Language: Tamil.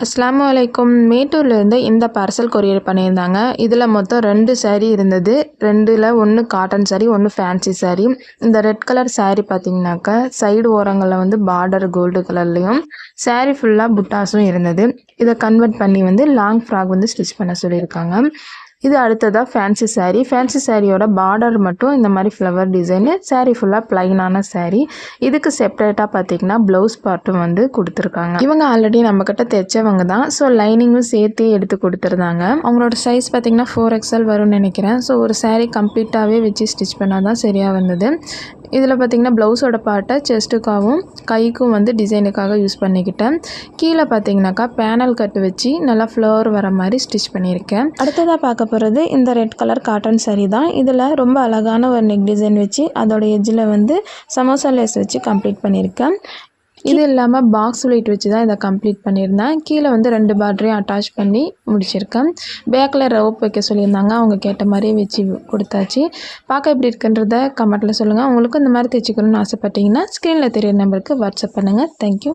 அஸ்ஸலாமு அலைக்கும். மேட்டூர்லேருந்து இந்த பார்சல் கொரியர் பண்ணியிருந்தாங்க. இதில் மொத்தம் 2 saree இருந்தது. 2ல் 1 காட்டன் saree, 1 ஃபேன்சி saree. இந்த ரெட் கலர் saree பார்த்தீங்கன்னாக்கா சைடு ஓரங்களில் வந்து பார்டர் கோல்டு கலர்லேயும் saree ஃபுல்லாக புட்டாஸும் இருந்தது. இதை கன்வெர்ட் பண்ணி வந்து லாங் ஃப்ராக் வந்து ஸ்டிச் பண்ண சொல்லியிருக்காங்க. இது அடுத்ததாக ஃபேன்சி saree. ஃபேன்சி சாரியோட பார்டர் மட்டும் இந்த மாதிரி ஃப்ளவர் டிசைனு, saree ஃபுல்லாக ப்ளைனான saree. இதுக்கு செப்பரேட்டாக பார்த்தீங்கன்னா ப்ளவுஸ் பார்ட்டும் வந்து கொடுத்துருக்காங்க. இவங்க ஆல்ரெடி நம்மக்கிட்ட தைச்சவங்க தான். ஸோ லைனிங்கும் சேர்த்து எடுத்து கொடுத்துருந்தாங்க. அவங்களோட சைஸ் பார்த்தீங்கன்னா 4XL வரும்னு நினைக்கிறேன். ஸோ ஒரு saree கம்ப்ளீட்டாகவே வச்சு ஸ்டிச் பண்ணால் தான் சரியாக வந்தது. இதில் பார்த்தீங்கன்னா ப்ளவுஸோட பார்ட்டை செஸ்ட்டுக்காகவும் கைக்கும் வந்து டிசைனுக்காக யூஸ் பண்ணிக்கிட்டேன். கீழே பார்த்தீங்கன்னாக்கா பேனல் கட்டு வச்சு நல்லா ஃப்ளவர் வர மாதிரி ஸ்டிச் பண்ணியிருக்கேன். அடுத்ததாக பார்க்க போகிறது இந்த ரெட் கலர் காட்டன் saree தான். இதில் ரொம்ப அழகான ஒரு நெக் டிசைன் வச்சு அதோட எஜ்ஜில் வந்து சமோசா லேஸ் வச்சு கம்ப்ளீட் பண்ணியிருக்கேன். இது இல்லாமல் பாக்ஸ் வெயிட் வச்சு தான் இதை கம்ப்ளீட் பண்ணியிருந்தேன். கீழே வந்து 2 பார்டரையும் அட்டாச் பண்ணி முடிச்சிருக்கேன். பேக்கில் ரோப் வைக்க சொல்லியிருந்தாங்க. அவங்க கேட்ட மாதிரியே வச்சு கொடுத்தாச்சு. பார்க்க எப்படி இருக்குன்றத கமெண்ட்டில் சொல்லுங்கள். உங்களுக்கும் இந்த மாதிரி தைச்சிக்கணும்னு ஆசைப்பட்டீங்கன்னா ஸ்க்ரீனில் தெரியிற நம்பருக்கு வாட்ஸ்அப் பண்ணுங்கள். தேங்க்யூ.